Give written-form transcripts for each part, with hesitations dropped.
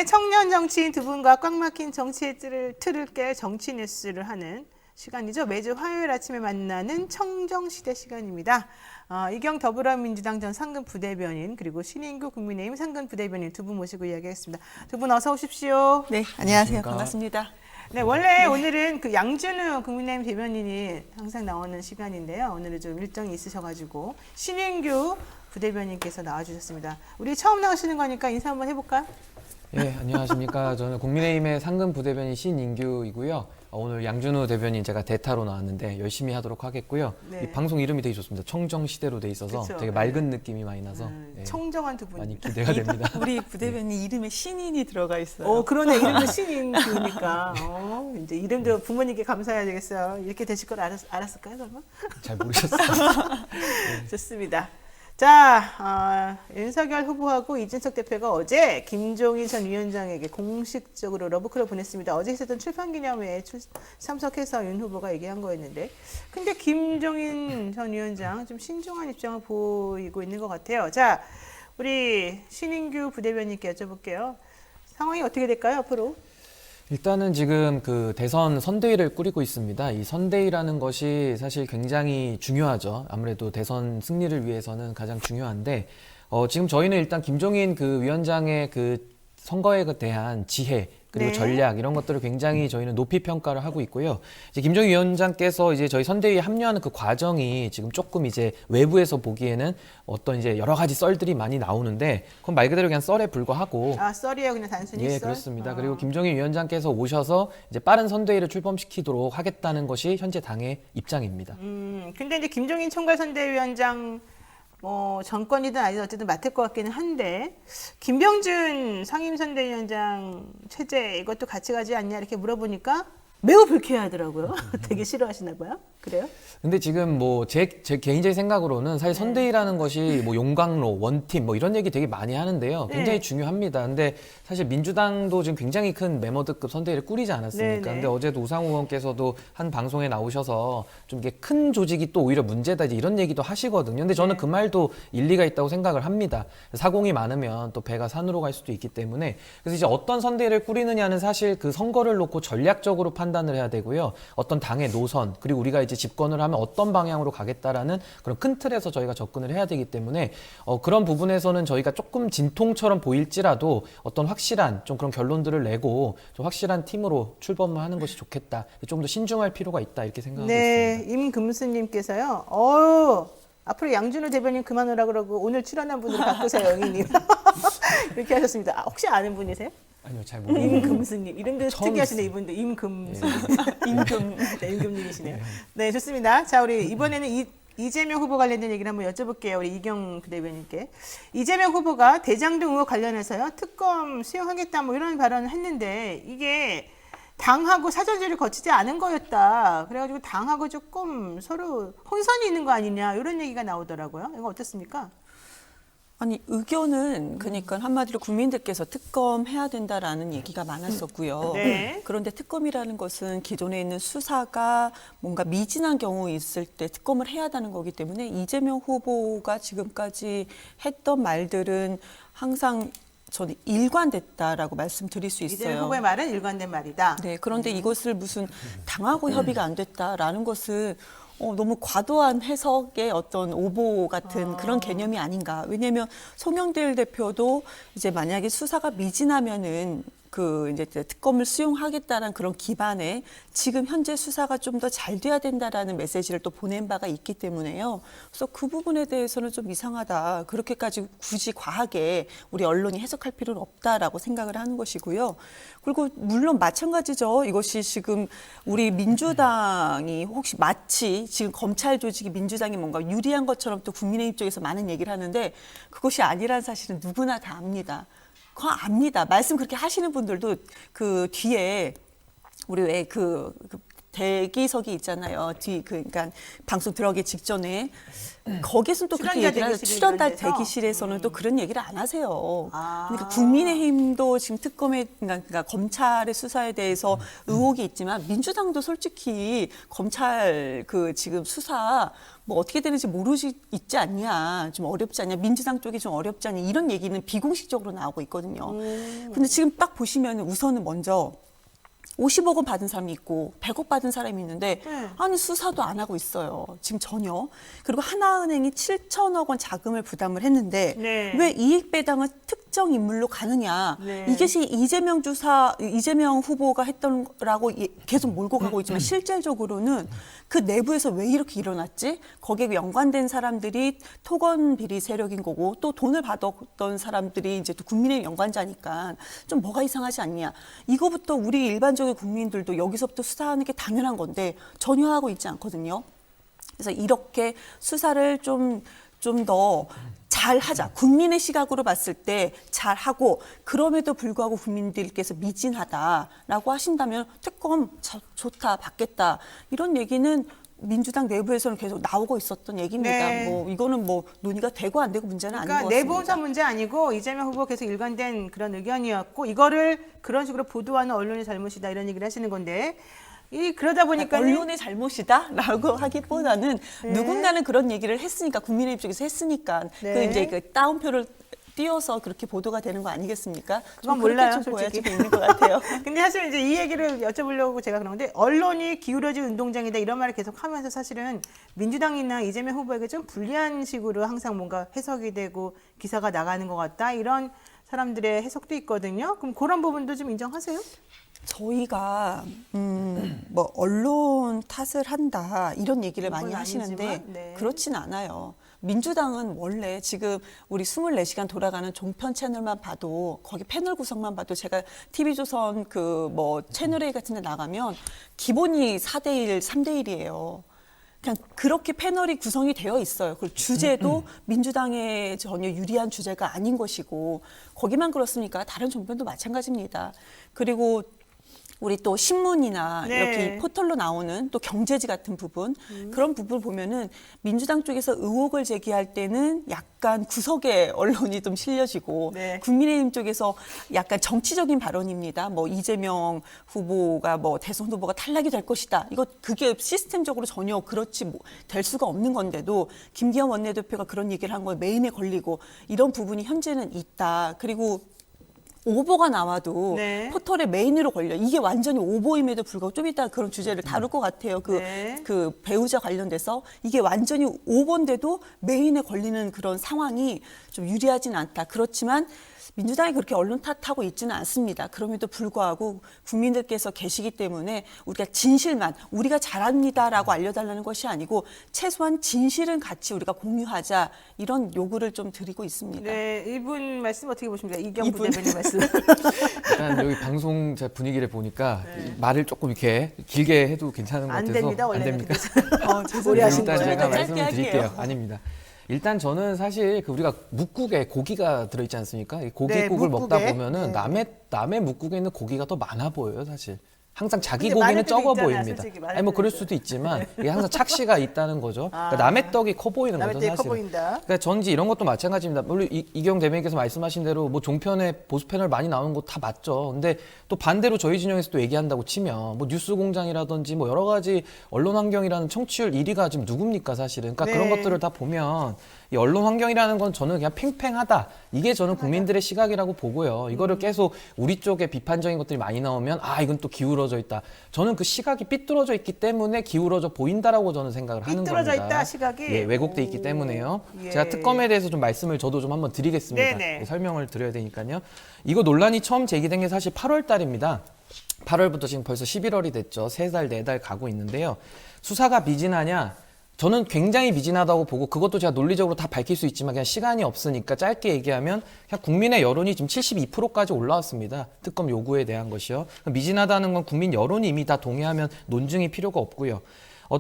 네, 청년 정치인 두 분과 꽉 막힌 정치의 틀을 깨 정치 뉴스를 하는 시간이죠. 매주 화요일 아침에 만나는 청정시대 시간입니다. 이경 더불어민주당 전 상근 부대변인 그리고 신인규 국민의힘 상근 부대변인 두 분 모시고 이야기하겠습니다. 두 분 어서 오십시오. 네, 안녕하세요. 반갑습니다. 네, 원래 오늘은 그 양준우 국민의힘 대변인이 항상 나오는 시간인데요. 오늘은 좀 일정이 있으셔가지고 신인규 부대변인께서 나와주셨습니다. 우리 처음 나오시는 거니까 인사 한번 해볼까요? 예, 안녕하십니까. 저는 국민의힘의 상근 부대변인 신인규이고요. 오늘 양준우 대변인 제가 대타로 나왔는데 열심히 하도록 하겠고요. 네. 이 방송 이름이 되게 좋습니다. 청정시대로 돼 있어서 그쵸? 되게 맑은 느낌이 많이 나서 예, 청정한 두 분. 많이 기대가 됩니다. 우리 부대변인 이름에 신인이 들어가 있어요. 그러네. 이름도 신인규니까. 이제 이름도 부모님께 감사해야 되겠어요. 이렇게 되실 걸 알았을까요, 설마? 잘 모르셨어요. 좋습니다. 자, 윤석열 후보하고 이준석 대표가 어제 김종인 전 위원장에게 공식적으로 러브콜을 보냈습니다. 어제 있었던 출판기념회에 참석해서 윤 후보가 얘기한 거였는데, 근데 김종인 전 위원장 좀 신중한 입장을 보이고 있는 것 같아요. 자, 우리 신인규 부대변인께 여쭤볼게요. 상황이 어떻게 될까요, 앞으로? 일단은 지금 그 대선 선대위를 꾸리고 있습니다. 이 선대위라는 것이 사실 굉장히 중요하죠. 아무래도 대선 승리를 위해서는 가장 중요한데, 지금 저희는 일단 김종인 그 위원장의 그 선거에 대한 지혜, 그리고 네. 전략 이런 것들을 굉장히 저희는 높이 평가를 하고 있고요. 이제 김종인 위원장께서 이제 저희 선대위에 합류하는 그 과정이 지금 조금 이제 외부에서 보기에는 어떤 이제 여러 가지 썰들이 많이 나오는데 그건 말 그대로 그냥 썰에 불과하고. 썰이에요, 그냥 단순히 예, 썰? 그렇습니다. 그리고 김종인 위원장께서 오셔서 이제 빠른 선대위를 출범시키도록 하겠다는 것이 현재 당의 입장입니다. 근데 이제 김종인 총괄선대위원장 정권이든 아니든 어쨌든 맡을 것 같기는 한데 김병준 상임선대위원장 체제 이것도 같이 가지 않냐 이렇게 물어보니까 매우 불쾌하더라고요. 되게 싫어하시나 봐요. 그래요? 근데 지금 뭐 제 개인적인 생각으로는 사실 선대위라는 것이 뭐 용광로, 원팀 뭐 이런 얘기 되게 많이 하는데요. 굉장히 네. 중요합니다. 근데 사실 민주당도 지금 굉장히 큰 메머드급 선대위를 꾸리지 않았습니까? 네네. 근데 어제도 우상호 의원께서도 한 방송에 나오셔서 좀 이게 큰 조직이 또 오히려 문제다 이제 이런 얘기도 하시거든요. 근데 저는 네. 그 말도 일리가 있다고 생각을 합니다. 사공이 많으면 또 배가 산으로 갈 수도 있기 때문에 그래서 이제 어떤 선대위를 꾸리느냐는 사실 그 선거를 놓고 전략적으로 판단을 해야 되고요. 어떤 당의 노선 그리고 우리가 이제 집권을 하면 어떤 방향으로 가겠다라는 그런 큰 틀에서 저희가 접근을 해야 되기 때문에 그런 부분에서는 저희가 조금 진통처럼 보일지라도 어떤 확실한 좀 그런 결론들을 내고 좀 확실한 팀으로 출범을 하는 것이 좋겠다. 좀 더 신중할 필요가 있다 이렇게 생각하고 있습니다. 네, 임금수님께서요. 앞으로 양준우 대변인 그만오라 그러고 오늘 출연한 분으로 바꾸세요, 영희님. 이렇게 하셨습니다. 혹시 아는 분이세요? 아니요, 잘 모르겠어요. 임금수님. 이름도 처음 특이하시네, 있어요. 이분도. 임금수. 예. 임금. 네, 임금님이시네요. 네, 좋습니다. 자, 우리 이번에는 이재명 후보 관련된 얘기를 한번 여쭤볼게요. 우리 이경 대변인께. 이재명 후보가 대장동 의혹 관련해서요. 특검 수용하겠다 뭐 이런 발언을 했는데 이게 당하고 사전조를 거치지 않은 거였다. 그래가지고 당하고 조금 서로 혼선이 있는 거 아니냐 이런 얘기가 나오더라고요. 이거 어떻습니까? 아니, 의견은 그러니까 한마디로 국민들께서 특검해야 된다라는 얘기가 많았었고요. 네. 그런데 특검이라는 것은 기존에 있는 수사가 뭔가 미진한 경우 있을 때 특검을 해야 하는 거기 때문에 이재명 후보가 지금까지 했던 말들은 항상 저는 일관됐다라고 말씀드릴 수 있어요. 이재명 후보의 말은 일관된 말이다. 네, 그런데 이것을 무슨 당하고 협의가 안 됐다라는 것은 너무 과도한 해석의 어떤 오보 같은 그런 개념이 아닌가. 왜냐하면 송영길 대표도 이제 만약에 수사가 미진하면은 그 이제 특검을 수용하겠다는 그런 기반에 지금 현재 수사가 좀 더 잘 돼야 된다라는 메시지를 또 보낸 바가 있기 때문에요. 그래서 그 부분에 대해서는 좀 이상하다. 그렇게까지 굳이 과하게 우리 언론이 해석할 필요는 없다라고 생각을 하는 것이고요. 그리고 물론 마찬가지죠. 이것이 지금 우리 민주당이 혹시 마치 지금 검찰 조직이 민주당이 뭔가 유리한 것처럼 또 국민의힘 쪽에서 많은 얘기를 하는데 그것이 아니란 사실은 누구나 다 압니다. 그거 압니다. 말씀 그렇게 하시는 분들도 그 뒤에 우리 왜 대기석이 있잖아요. 그러니까 방송 들어가기 직전에 거기서는 또 그렇게 얘기를 하죠. 출연자 대기실에서는 또 그런 얘기를 안 하세요. 그러니까 국민의힘도 지금 특검에 그러니까 검찰의 수사에 대해서 의혹이 있지만 민주당도 솔직히 검찰 그 지금 수사 뭐 어떻게 되는지 모르지 있지 않냐, 좀 어렵지 않냐, 민주당 쪽이 좀 어렵지 않냐 이런 얘기는 비공식적으로 나오고 있거든요. 근데 지금 딱 보시면 우선은 먼저 50억 원 받은 사람이 있고 100억 받은 사람이 있는데 아니 수사도 안 하고 있어요. 지금 전혀. 그리고 하나은행이 7천억 원 자금을 부담을 했는데 네. 왜 이익 배당을 특정 인물로 가느냐. 네. 이것이 이재명 후보가 했던 거라고 계속 몰고 가고 있지만 실질적으로는 그 내부에서 왜 이렇게 일어났지? 거기에 연관된 사람들이 토건 비리 세력인 거고 또 돈을 받았던 사람들이 이제 또 국민의 연관자니까 좀 뭐가 이상하지 않냐. 이거부터 우리 일반적인 국민들도 여기서부터 수사하는 게 당연한 건데 전혀 하고 있지 않거든요. 그래서 이렇게 수사를 좀 더 잘하자. 국민의 시각으로 봤을 때 잘하고 그럼에도 불구하고 국민들께서 미진하다라고 하신다면 특검 좋다, 받겠다. 이런 얘기는 민주당 내부에서는 계속 나오고 있었던 얘기입니다. 네. 뭐 이거는 뭐 논의가 되고 안 되고 문제는 아닌 것 그러니까 같습니다. 내부자 문제 아니고 이재명 후보 계속 일관된 그런 의견이었고 이거를 그런 식으로 보도하는 언론의 잘못이다 이런 얘기를 하시는 건데 그러다 보니까 언론의 잘못이다라고 하기보다는 누군가는 그런 얘기를 했으니까 국민의힘 쪽에서 했으니까 네. 그 이제 그 따옴표를 띄어서 그렇게 보도가 되는 거 아니겠습니까? 그건 좀 그렇게 몰라요, 좀 솔직히. 보여지고 있는 것 같아요. 근데 사실 이제 이 얘기를 여쭤보려고 제가 그런 건데 언론이 기울어진 운동장이다 이런 말을 계속 하면서 사실은 민주당이나 이재명 후보에게 좀 불리한 식으로 항상 뭔가 해석이 되고 기사가 나가는 것 같다 이런 사람들의 해석도 있거든요. 그럼 그런 부분도 좀 인정하세요? 저희가 뭐 언론 탓을 한다 이런 얘기를 많이 그건 하시는데 아니지만, 네. 그렇진 않아요. 민주당은 원래 지금 우리 24시간 돌아가는 종편 채널만 봐도 거기 패널 구성만 봐도 제가 TV조선 그 뭐 채널A 같은 데 나가면 기본이 4대1, 3대1이에요. 그냥 그렇게 패널이 구성이 되어 있어요. 그리고 주제도 민주당에 전혀 유리한 주제가 아닌 것이고 거기만 그렇습니까? 다른 종편도 마찬가지입니다. 그리고 우리 또 신문이나 네. 이렇게 포털로 나오는 또 경제지 같은 부분 그런 부분을 보면은 민주당 쪽에서 의혹을 제기할 때는 약간 구석에 언론이 좀 실려지고 네. 국민의힘 쪽에서 약간 정치적인 발언입니다. 뭐 이재명 후보가 뭐 대선 후보가 탈락이 될 것이다. 이거 그게 시스템적으로 전혀 그렇지 될 수가 없는 건데도 김기현 원내대표가 그런 얘기를 한 거에 메인에 걸리고 이런 부분이 현재는 있다. 그리고 오보가 나와도 네. 포털에 메인으로 걸려. 이게 완전히 오보임에도 불구하고 좀 이따 그런 주제를 다룰 것 같아요. 네. 그 배우자 관련돼서 이게 완전히 오보인데도 메인에 걸리는 그런 상황이 좀 유리하진 않다. 그렇지만 민주당이 그렇게 언론 탓하고 있지는 않습니다. 그럼에도 불구하고 국민들께서 계시기 때문에 우리가 진실만 우리가 잘합니다라고 알려달라는 것이 아니고 최소한 진실은 같이 우리가 공유하자 이런 요구를 좀 드리고 있습니다. 네, 이분 말씀 어떻게 보십니까? 이경부 이분. 대변인 말씀. 일단 여기 방송 제 분위기를 보니까 말을 조금 이렇게 길게 해도 괜찮은 것 안 같아서 됩니다. 원래는. 됩니까? 오래 하신 일단 거예요. 제가 짧게 말씀을 드릴게요. 할게요. 아닙니다. 일단 저는 사실 그 우리가 묵국에 고기가 들어있지 않습니까? 이 고깃국을 네, 먹다 묵국에. 보면은 네. 남의 묵국에 있는 고기가 더 많아 보여요, 사실. 항상 자기 근데 고기는 많을 때도 적어 있잖아요, 보입니다. 솔직히 많을 아니 뭐 그럴 때도 수도 있지만 이게 항상 착시가 있다는 거죠. 그러니까 남의 떡이 커 보이는 남의 거죠, 떡이 커 사실. 보인다. 그러니까 전지 이런 것도 마찬가지입니다. 물론 이경 대변인께서 말씀하신 대로 뭐 종편에 보수 패널 많이 나오는 거 다 맞죠. 근데 또 반대로 저희 진영에서 또 얘기한다고 치면 뭐 뉴스공장이라든지 뭐 여러 가지 언론 환경이라는 청취율 1위가 지금 누굽니까 사실은. 그러니까 그런 네. 것들을 다 보면 이 언론 환경이라는 건 저는 그냥 팽팽하다. 이게 저는 국민들의 시각이라고 보고요. 이거를 계속 우리 쪽에 비판적인 것들이 많이 나오면 아 이건 또 기울어져 있다. 저는 그 시각이 삐뚤어져 있기 때문에 기울어져 보인다라고 저는 생각을 하는 겁니다. 삐뚤어져 있다, 시각이? 예, 왜곡돼 있기 때문에요. 예. 제가 특검에 대해서 좀 말씀을 저도 좀 한번 드리겠습니다. 네네. 예, 설명을 드려야 되니까요. 이거 논란이 처음 제기된 게 사실 8월 달입니다. 8월부터 지금 벌써 11월이 됐죠. 3달, 4달 가고 있는데요. 수사가 미진하냐? 저는 굉장히 미진하다고 보고 그것도 제가 논리적으로 다 밝힐 수 있지만 그냥 시간이 없으니까 짧게 얘기하면 그냥 국민의 여론이 지금 72%까지 올라왔습니다. 특검 요구에 대한 것이요. 미진하다는 건 국민 여론이 이미 다 동의하면 논증이 필요가 없고요.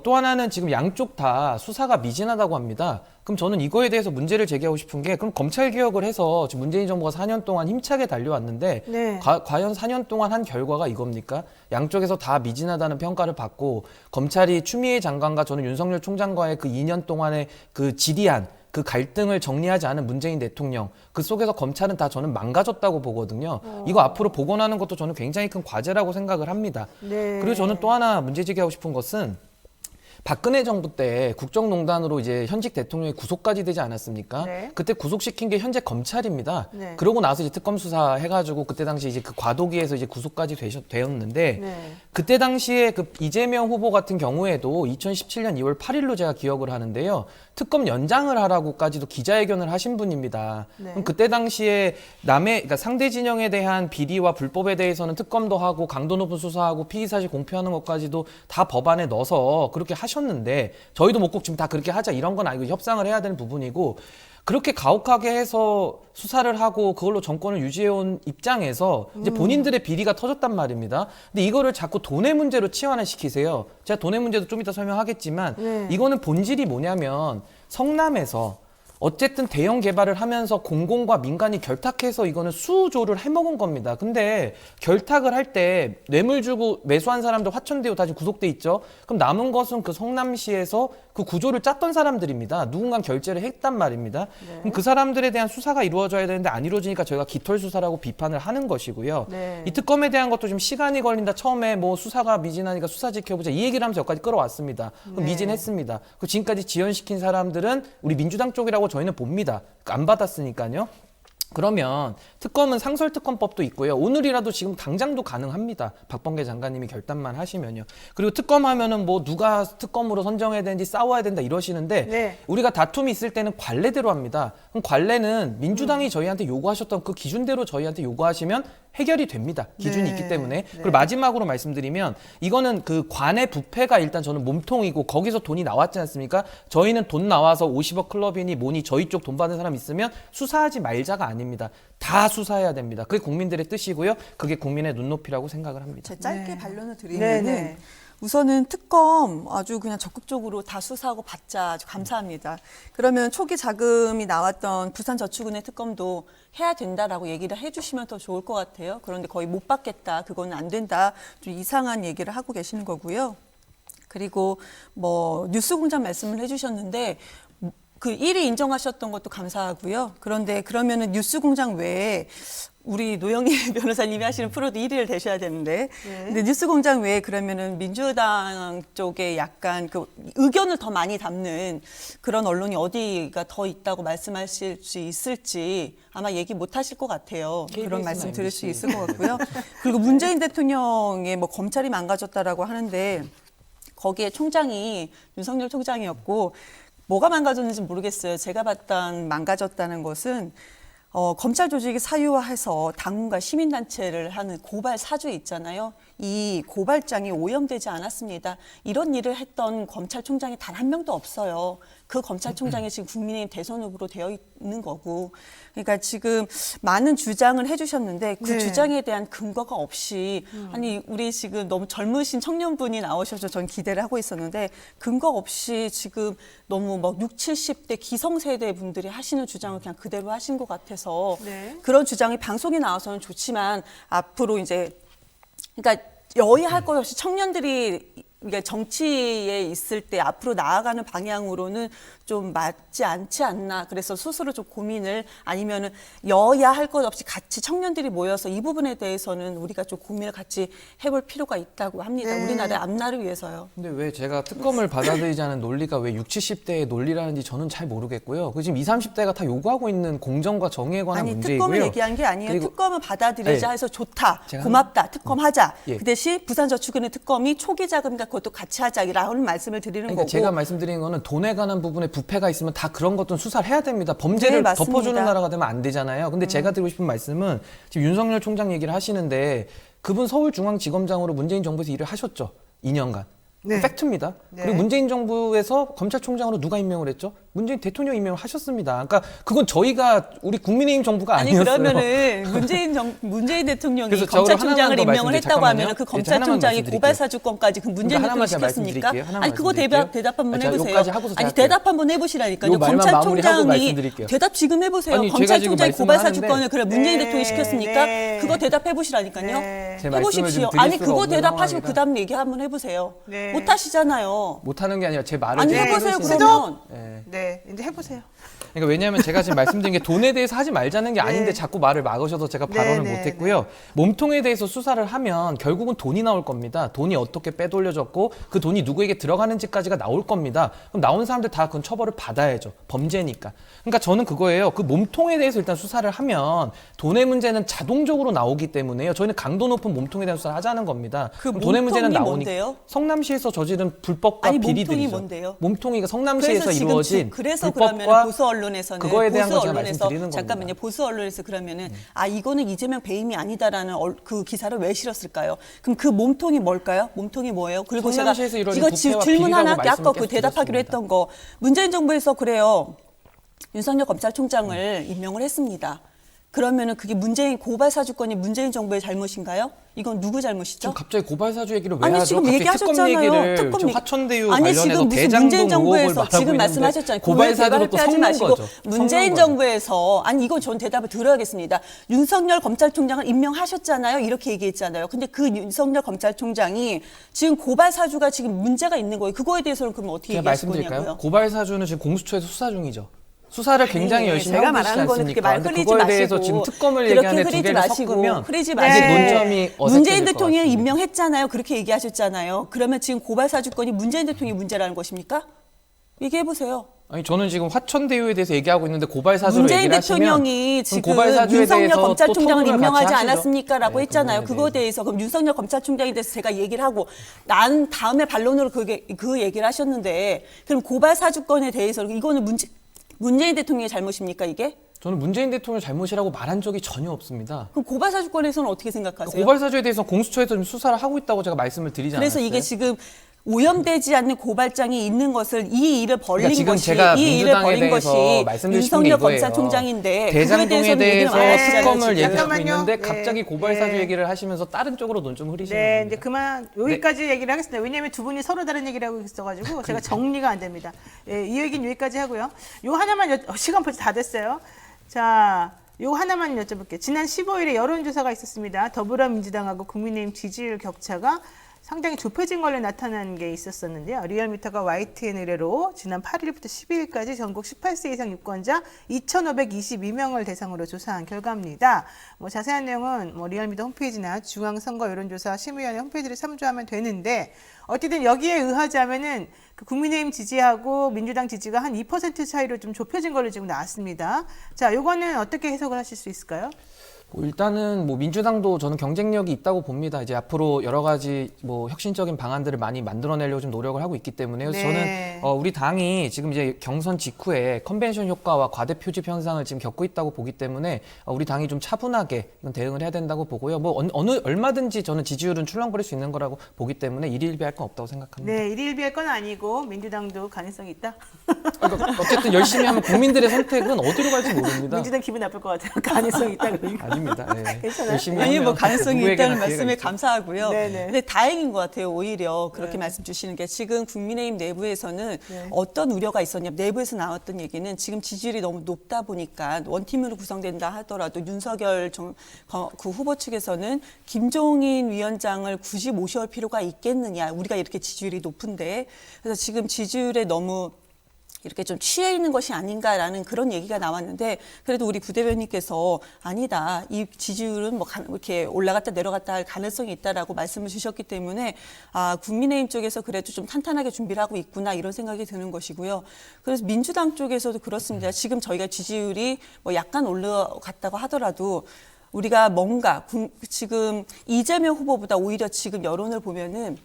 또 하나는 지금 양쪽 다 수사가 미진하다고 합니다. 그럼 저는 이거에 대해서 문제를 제기하고 싶은 게 그럼 검찰 개혁을 해서 지금 문재인 정부가 4년 동안 힘차게 달려왔는데 네. 과연 4년 동안 한 결과가 이겁니까? 양쪽에서 다 미진하다는 평가를 받고 검찰이 추미애 장관과 저는 윤석열 총장과의 그 2년 동안의 그 지리한 그 갈등을 정리하지 않은 문재인 대통령 그 속에서 검찰은 다 저는 망가졌다고 보거든요. 이거 앞으로 복원하는 것도 저는 굉장히 큰 과제라고 생각을 합니다. 네. 그리고 저는 또 하나 문제 제기하고 싶은 것은 박근혜 정부 때 국정농단으로 이제 현직 대통령이 구속까지 되지 않았습니까? 네. 그때 구속시킨 게 현재 검찰입니다. 네. 그러고 나서 이제 특검 수사 해가지고 그때 당시 이제 그 과도기에서 이제 구속까지 되었는데 네. 그때 당시에 그 이재명 후보 같은 경우에도 2017년 2월 8일로 제가 기억을 하는데요. 특검 연장을 하라고까지도 기자회견을 하신 분입니다. 네. 그럼 그때 당시에 그러니까 상대 진영에 대한 비리와 불법에 대해서는 특검도 하고 강도 높은 수사하고 피의 사실 공표하는 것까지도 다 법안에 넣어서 그렇게 하셨는데 저희도 뭐 꼭 지금 다 그렇게 하자 이런 건 아니고 협상을 해야 되는 부분이고 그렇게 가혹하게 해서 수사를 하고 그걸로 정권을 유지해온 입장에서 이제 본인들의 비리가 터졌단 말입니다. 근데 이거를 자꾸 돈의 문제로 치환을 시키세요. 제가 돈의 문제도 좀 이따 설명하겠지만 네. 이거는 본질이 뭐냐면 성남에서 어쨌든 대형 개발을 하면서 공공과 민간이 결탁해서 이거는 수조를 해먹은 겁니다. 근데 결탁을 할 때 뇌물 주고 매수한 사람들 화천대유 다 지금 구속돼 있죠. 그럼 남은 것은 그 성남시에서 그 구조를 짰던 사람들입니다. 누군가 결제를 했단 말입니다. 네. 그럼 그 사람들에 대한 수사가 이루어져야 되는데 안 이루어지니까 저희가 깃털 수사라고 비판을 하는 것이고요. 네. 이 특검에 대한 것도 좀 시간이 걸린다. 처음에 뭐 수사가 미진하니까 수사 지켜보자 이 얘기를 하면서 여기까지 끌어왔습니다. 그럼 네. 미진했습니다. 그 지금까지 지연시킨 사람들은 우리 민주당 쪽이라고 저희는 봅니다. 안 받았으니까요. 그러면 특검은 상설특검법도 있고요. 오늘이라도 지금 당장도 가능합니다. 박범계 장관님이 결단만 하시면요. 그리고 특검하면은 뭐 누가 특검으로 선정해야 되는지 싸워야 된다 이러시는데 네. 우리가 다툼이 있을 때는 관례대로 합니다. 그럼 관례는 민주당이 저희한테 요구하셨던 그 기준대로 저희한테 요구하시면 해결이 됩니다. 기준이 네. 있기 때문에. 네. 그리고 마지막으로 말씀드리면 이거는 그 관의 부패가 일단 저는 몸통이고 거기서 돈이 나왔지 않습니까? 저희는 돈 나와서 50억 클럽이니 뭐니 저희 쪽 돈 받은 사람 있으면 수사하지 말자가 아닙니다. 다 수사해야 됩니다. 그게 국민들의 뜻이고요. 그게 국민의 눈높이라고 생각을 합니다. 제가 짧게 네. 반론을 드리면은 네, 네. 우선은 특검 아주 그냥 적극적으로 다 수사하고 받자 아주 감사합니다. 그러면 초기 자금이 나왔던 부산저축은행 특검도 해야 된다라고 얘기를 해주시면 더 좋을 것 같아요. 그런데 거의 못 받겠다, 그거는 안 된다, 좀 이상한 얘기를 하고 계시는 거고요. 그리고 뭐 뉴스공장 말씀을 해주셨는데 그 1위 인정하셨던 것도 감사하고요. 그런데 그러면은 뉴스공장 외에 우리 노영희 변호사님이 하시는 프로도 1위를 되셔야 되는데, 네. 근데 뉴스공장 외에 그러면은 민주당 쪽에 약간 그 의견을 더 많이 담는 그런 언론이 어디가 더 있다고 말씀하실 수 있을지 아마 얘기 못 하실 것 같아요. 그런 KBS 나 말씀 들을 수 MBC. 있을 것 같고요. 그리고 문재인 대통령의 뭐 검찰이 망가졌다라고 하는데 거기에 총장이 윤석열 총장이었고 뭐가 망가졌는지 모르겠어요. 제가 봤던 망가졌다는 것은 검찰 조직이 사유화해서 당원과 시민단체를 하는 고발 사주 있잖아요. 이 고발장이 오염되지 않았습니다. 이런 일을 했던 검찰총장이 단 한 명도 없어요. 그 검찰총장이 지금 국민의힘 대선 후보로 되어 있는 거고. 그러니까 지금 많은 주장을 해주셨는데 그 네. 주장에 대한 근거가 없이 아니 우리 지금 너무 젊으신 청년분이 나오셔서 전 기대를 하고 있었는데 근거 없이 지금 너무 막 60, 70대 기성세대 분들이 하시는 주장을 그냥 그대로 하신 것 같아서 네. 그런 주장이 방송에 나와서는 좋지만 앞으로 이제 그러니까 여야할 것 없이 청년들이 그러니까 정치에 있을 때 앞으로 나아가는 방향으로는 좀 맞지 않지 않나. 그래서 스스로 좀 고민을 아니면은 여야 할 것 없이 같이 청년들이 모여서 이 부분에 대해서는 우리가 좀 고민을 같이 해볼 필요가 있다고 합니다. 네. 우리나라의 앞날을 위해서요. 근데 왜 제가 특검을 받아들이지 않은 논리가 왜 60, 70대의 논리라는지 저는 잘 모르겠고요. 그 지금 20, 30대가 다 요구하고 있는 공정과 정의에 관한 아니 문제이고요. 특검을 얘기한 게 아니에요. 그리고 특검을 받아들이자 네. 해서 좋다, 제가 고맙다, 특검하자. 예. 그 대신 부산저축은행 특검이 초기 자금과 그것도 같이 하자라는 말씀을 드리는 그러니까 거고. 제가 말씀드리는 거는 돈에 관한 부분에 부패가 있으면 다 그런 것들은 수사를 해야 됩니다. 범죄를 네, 맞습니다. 덮어주는 나라가 되면 안 되잖아요. 근데 제가 드리고 싶은 말씀은 지금 윤석열 총장 얘기를 하시는데 그분 서울중앙지검장으로 문재인 정부에서 일을 하셨죠. 2년간. 네. 팩트입니다. 네. 그리고 문재인 정부에서 검찰총장으로 누가 임명을 했죠? 문재인 대통령 임명을 하셨습니다. 그러니까 그건 저희가 우리 국민의힘 정부가 아니 아니었어요. 그러면은 문재인 대통령이 그래서 저로 검찰총장을 하나만 더 임명을 했다고 잠깐만요. 하면은 그 네, 검찰총장이 하나만 고발 사주권까지 그 문재인 그러니까 하나만 대통령이 제가 시켰습니까? 말씀드릴게요. 하나만 아니 그거 말씀드릴게요. 대답 한번 자, 해보세요. 여기까지 하고서 아니 제가 대답 한번 해보시라니까요. 요 말만 마무리하고 검찰총장이 말씀드릴게요. 대답 지금 해보세요. 아니, 제가 지금 검찰총장이 고발 말씀을 사주권을 그래 문재인 네, 대통령이 시켰습니까? 네. 그거 대답해 보시라니까요. 네. 제 말씀을 좀 해보십시오. 드릴 아니 수가 그거 없는 대답하시고 상황이라. 그다음 얘기 한번 해보세요. 네. 못 하시잖아요. 못하는 게 아니라 제 말을 아니 좀 해보세요 들으시는 그러면. 네. 네, 이제 해보세요. 그러니까 왜냐하면 제가 지금 말씀드린 게 돈에 대해서 하지 말자는 게 아닌데 네. 자꾸 말을 막으셔서 제가 네, 발언을 네, 못했고요. 몸통에 대해서 수사를 하면 결국은 돈이 나올 겁니다. 돈이 어떻게 빼돌려졌고 그 돈이 누구에게 들어가는지까지가 나올 겁니다. 그럼 나온 사람들 다 그건 처벌을 받아야죠. 범죄니까. 그러니까 저는 그거예요. 그 몸통에 대해서 일단 수사를 하면 돈의 문제는 자동적으로 나오기 때문에요. 저희는 강도 높은 몸통에 대한 수사를 하자는 겁니다. 그 그럼 돈의 문제는 몸통이 나오니까. 뭔데요? 성남시에서 저지른 불법과 아니, 비리들이죠. 몸통이 뭔데요? 몸통이가 성남시에서 이루어진 그래서 불법과 그러면 보수 언론에서는 그거에 대한 걸 보수 제가 언론에서 말씀드리는 잠깐만요. 겁니다. 보수 언론에서 그러면은 아 이거는 이재명 배임이 아니다라는 그 기사를 왜 실었을까요? 그럼 그 몸통이 뭘까요? 몸통이 뭐예요? 그리고 제가 성남시에서 이루어진 이거 부패와 질문 비리라고 하나 할게 아까 말씀을 그 계속 대답하기로 드렸습니다. 했던 거 문재인 정부에서 그래요. 윤석열 검찰총장을 임명을 했습니다. 그러면은 그게 문재인 고발 사주권이 문재인 정부의 잘못인가요? 이건 누구 잘못이죠? 지금 갑자기 고발 사주 얘기를 왜 아니 하죠? 지금 갑자기 얘기하셨잖아요. 특검 얘기를 특검 지금 얘기. 화천대유 아니 관련해서 지금 무슨 대장동 문재인 의혹을 정부에서 말하고 지금 있는데 말씀하셨잖아요. 고발 사주로 또 하지 섞는 마시고 거죠. 문재인 섞는 거죠. 정부에서 아니 이건 전 대답을 들어야겠습니다. 윤석열 검찰총장을 임명하셨잖아요. 이렇게 얘기했잖아요. 근데 그 윤석열 검찰총장이 지금 고발 사주가 지금 문제가 있는 거예요. 그거에 대해서는 그럼 어떻게 제가 얘기하실 말씀드릴까요? 거냐고요? 고발 사주는 지금 공수처에서 수사 중이죠. 수사를 굉장히 열심히 제가 하고 계시지 말하는 거는 그렇게 않습니까? 말 근데 흐리지 그거에 대해서 마시고 지금 특검을 그렇게 얘기하는데 두 흐리지 개를 마시고 섞으면 흐리지 이게 마시고 논점이 어색해질 문재인 것 대통령이 같습니다. 임명했잖아요. 그렇게 얘기하셨잖아요. 그러면 지금 고발 사주권이 문재인 대통령이 문제라는 것입니까? 얘기해 보세요. 아니 저는 지금 화천대유에 대해서 얘기하고 있는데 고발 사주로 문재인 얘기를 하시면 대통령이 그럼 지금 고발 사주에 윤석열 대해서 또 검찰총장을 토론을 임명하지 같이 하시죠. 않았습니까라고 네, 했잖아요. 그 부분에 그거에 대해서 그럼 윤석열 검찰총장에 대해서 제가 얘기를 하고 난 다음에 반론으로 그 얘기를 하셨는데 그럼 고발 사주권에 대해서 이거는 문재인 대통령의 잘못입니까 이게? 저는 문재인 대통령 잘못이라고 말한 적이 전혀 없습니다. 그럼 고발 사주권에서는 어떻게 생각하세요? 고발 사주에 대해서 공수처에서 지금 수사를 하고 있다고 제가 말씀을 드리지 그래서 않았어요? 이게 지금 오염되지 않는 고발장이 있는 것을 이 일을 벌린 그러니까 지금 것이 제가 이 일을 민주당에 벌린 대해서 것이 말씀드리고 싶은 게 윤석열 이거예요. 검찰총장인데 그거에 대장동에 대해서는 얘기를 대해서 안 하시잖아요, 특검을 지금. 얘기하고 잠깐만요. 있는데 네. 갑자기 고발 사주 네. 얘기를 하시면서 다른 쪽으로 논점을 흐리시는 네, 겁니다. 이제 그만 여기까지 얘기를 하겠습니다. 왜냐하면 두 분이 서로 다른 얘기를 하고 있어가지고 제가 정리가 안 됩니다. 예, 이 얘기는 여기까지 하고요. 요 하나만 시간 벌써 다 됐어요. 자, 요 하나만 여쭤볼게요. 지난 15일에 여론조사가 있었습니다. 더불어민주당하고 국민의힘 지지율 격차가 상당히 좁혀진 걸로 나타난 게 있었었는데요. 리얼미터가 YTN 의뢰로 지난 8일부터 12일까지 전국 18세 이상 유권자 2,522명을 대상으로 조사한 결과입니다. 뭐 자세한 내용은 뭐 리얼미터 홈페이지나 중앙선거 여론조사 심의위원회 홈페이지를 참조하면 되는데 어쨌든 여기에 의하자면은 그 국민의힘 지지하고 민주당 지지가 한 2% 차이로 좀 좁혀진 걸로 지금 나왔습니다. 자, 요거는 어떻게 해석을 하실 수 있을까요? 일단은 뭐 민주당도 저는 경쟁력이 있다고 봅니다. 이제 앞으로 여러 가지 뭐 혁신적인 방안들을 많이 만들어내려고 좀 노력을 하고 있기 때문에 그래서 네. 저는 우리 당이 지금 이제 경선 직후에 컨벤션 효과와 과대 표집 현상을 지금 겪고 있다고 보기 때문에 우리 당이 좀 차분하게 이건 대응을 해야 된다고 보고요. 뭐 얼마든지 저는 지지율은 출렁거릴 수 있는 거라고 보기 때문에 일희일비할 건 없다고 생각합니다. 네, 일일비할 건 아니고 민주당도 가능성이 있다. 그러니까 어쨌든 열심히 하면 국민들의 선택은 어디로 갈지 모릅니다. 민주당 기분 나쁠 것 같아요. 가능성이 있다 그러니까. 아닙니다. 네. 괜찮아요? 열심히 아니 하면 뭐 가능성이 누구에게나 있다는 기회가 말씀에 있죠. 감사하고요. 네네. 근데 다행인 것 같아요. 오히려 그렇게 네. 말씀 주시는 게 지금 국민의힘 내부에서는 네. 어떤 우려가 있었냐면 내부에서 나왔던 얘기는 지금 지지율이 너무 높다 보니까 원팀으로 구성된다 하더라도 윤석열 그 후보 측에서는 김종인 위원장을 굳이 모셔올 필요가 있겠느냐. 우리가 이렇게 지지율이 높은데 그래서 지금 지지율에 너무 이렇게 좀 취해 있는 것이 아닌가라는 그런 얘기가 나왔는데 그래도 우리 부대변인께서 아니다. 이 지지율은 뭐 이렇게 올라갔다 내려갔다 할 가능성이 있다라고 말씀을 주셨기 때문에 아, 국민의힘 쪽에서 그래도 좀 탄탄하게 준비를 하고 있구나 이런 생각이 드는 것이고요. 그래서 민주당 쪽에서도 그렇습니다. 지금 저희가 지지율이 뭐 약간 올라갔다고 하더라도 우리가 뭔가 지금 이재명 후보보다 오히려 지금 여론을 보면은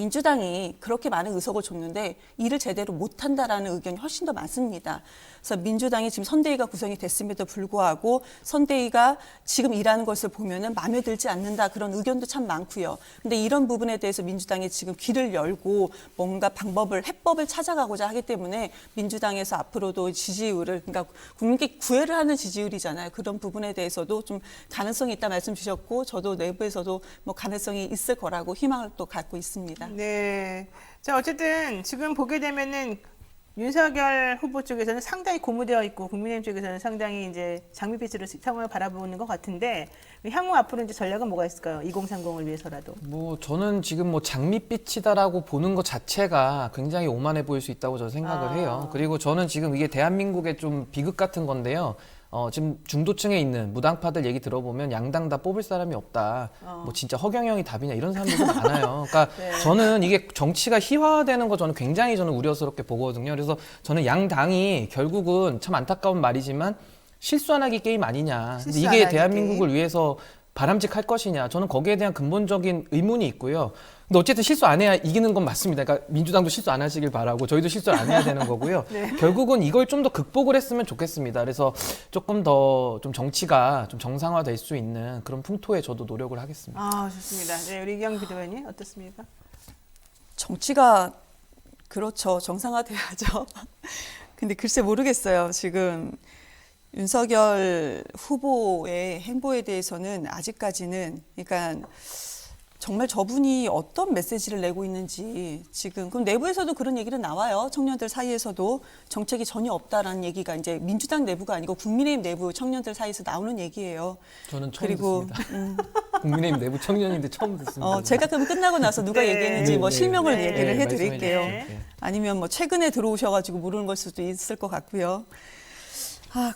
민주당이 그렇게 많은 의석을 줬는데 일을 제대로 못한다라는 의견이 훨씬 더 많습니다. 그래서 민주당이 지금 선대위가 구성이 됐음에도 불구하고 선대위가 지금 일하는 것을 보면은 마음에 들지 않는다 그런 의견도 참 많고요. 근데 이런 부분에 대해서 민주당이 지금 귀를 열고 뭔가 해법을 찾아가고자 하기 때문에 민주당에서 앞으로도 지지율을 그러니까 국민께 구애를 하는 지지율이잖아요. 그런 부분에 대해서도 좀 가능성이 있다 말씀 주셨고 저도 내부에서도 뭐 가능성이 있을 거라고 희망을 또 갖고 있습니다. 네. 자, 어쨌든 지금 보게 되면은 윤석열 후보 쪽에서는 상당히 고무되어 있고 국민의힘 쪽에서는 상당히 이제 장밋빛으로 상황을 바라보는 것 같은데 향후 앞으로 이제 전략은 뭐가 있을까요? 2030을 위해서라도. 뭐 저는 지금 뭐 장밋빛이다라고 보는 것 자체가 굉장히 오만해 보일 수 있다고 저는 생각을 해요. 그리고 저는 지금 이게 대한민국의 좀 비극 같은 건데요. 지금 중도층에 있는 무당파들 얘기 들어보면 양당 다 뽑을 사람이 없다. 뭐 진짜 허경영이 답이냐 이런 사람들도 많아요. 그러니까 네. 저는 이게 정치가 희화화되는 거 저는 굉장히 저는 우려스럽게 보거든요. 그래서 저는 양당이 결국은 참 안타까운 말이지만 실수 안 하기 게임 아니냐. 근데 실수 안 이게 하기 대한민국을 게임. 위해서 바람직할 것이냐. 저는 거기에 대한 근본적인 의문이 있고요. 근데 어쨌든 실수 안 해야 이기는 건 맞습니다. 그러니까 민주당도 실수 안 하시길 바라고 저희도 실수를 안 해야 되는 거고요. 네. 결국은 이걸 좀 더 극복을 했으면 좋겠습니다. 그래서 조금 더 좀 정치가 좀 정상화될 수 있는 그런 풍토에 저도 노력을 하겠습니다. 아, 좋습니다. 네, 우리 이경 비대위원님 어떻습니까? 정치가 그렇죠. 정상화돼야죠. 근데 글쎄 모르겠어요. 지금 윤석열 후보의 행보에 대해서는 아직까지는 그러니까 정말 저분이 어떤 메시지를 내고 있는지 지금 그럼 내부에서도 그런 얘기는 나와요. 청년들 사이에서도 정책이 전혀 없다라는 얘기가 이제 민주당 내부가 아니고 국민의힘 내부 청년들 사이에서 나오는 얘기예요. 저는 처음 그리고 듣습니다. 국민의힘 내부 청년인데 처음 듣습니다. 제가 그럼 끝나고 나서 누가 네. 얘기했는지 뭐 네, 실명을 네. 얘기를 네, 해드릴게요. 말씀해 주세요. 네. 아니면 뭐 최근에 들어오셔가지고 모르는 걸 수도 있을 것 같고요.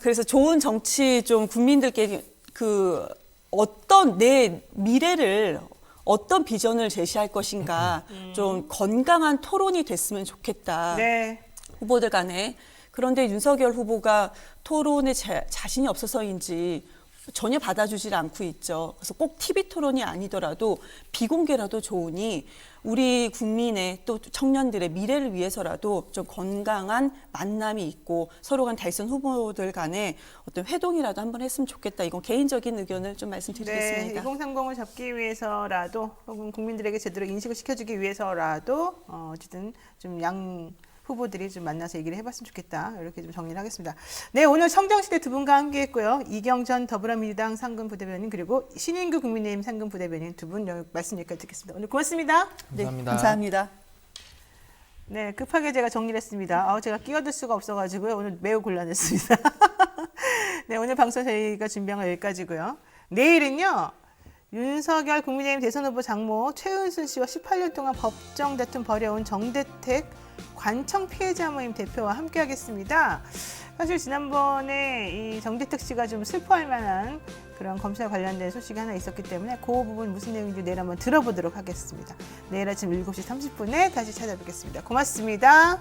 그래서 좋은 정치 좀 국민들께 그 어떤 내 미래를 어떤 비전을 제시할 것인가 좀 건강한 토론이 됐으면 좋겠다. 네. 후보들 간에. 그런데 윤석열 후보가 토론에 자신이 없어서인지 전혀 받아주질 않고 있죠. 그래서 꼭 TV 토론이 아니더라도 비공개라도 좋으니 우리 국민의 또 청년들의 미래를 위해서라도 좀 건강한 만남이 있고 서로 간 달선 후보들 간에 어떤 회동이라도 한번 했으면 좋겠다. 이건 개인적인 의견을 좀 네, 말씀드리겠습니다. 2030을 잡기 위해서라도 혹은 국민들에게 제대로 인식을 시켜주기 위해서라도 어쨌든 좀 양 후보들이 좀 만나서 얘기를 해봤으면 좋겠다. 이렇게 좀 정리를 하겠습니다. 네, 오늘 성정시대 두 분과 함께했고요. 이경전 더불어민주당 상근 부대변인 그리고 신인규 국민의힘 상근 부대변인 두 분 말씀 여기까지 듣겠습니다. 오늘 고맙습니다. 감사합니다. 네, 감사합니다. 네, 급하게 제가 정리를 했습니다. 제가 끼어들 수가 없어가지고요. 오늘 매우 곤란했습니다. 네, 오늘 방송 저희가 준비한 건 여기까지고요. 내일은요. 윤석열 국민의힘 대선 후보 장모 최은순 씨와 18년 동안 법정 다툼 벌여온 정대택 관청 피해자 모임 대표와 함께하겠습니다. 사실 지난번에 이 정대택 씨가 좀 슬퍼할 만한 그런 검찰 관련된 소식이 하나 있었기 때문에 그 부분 무슨 내용인지 내일 한번 들어보도록 하겠습니다. 내일 아침 7시 30분에 다시 찾아뵙겠습니다. 고맙습니다.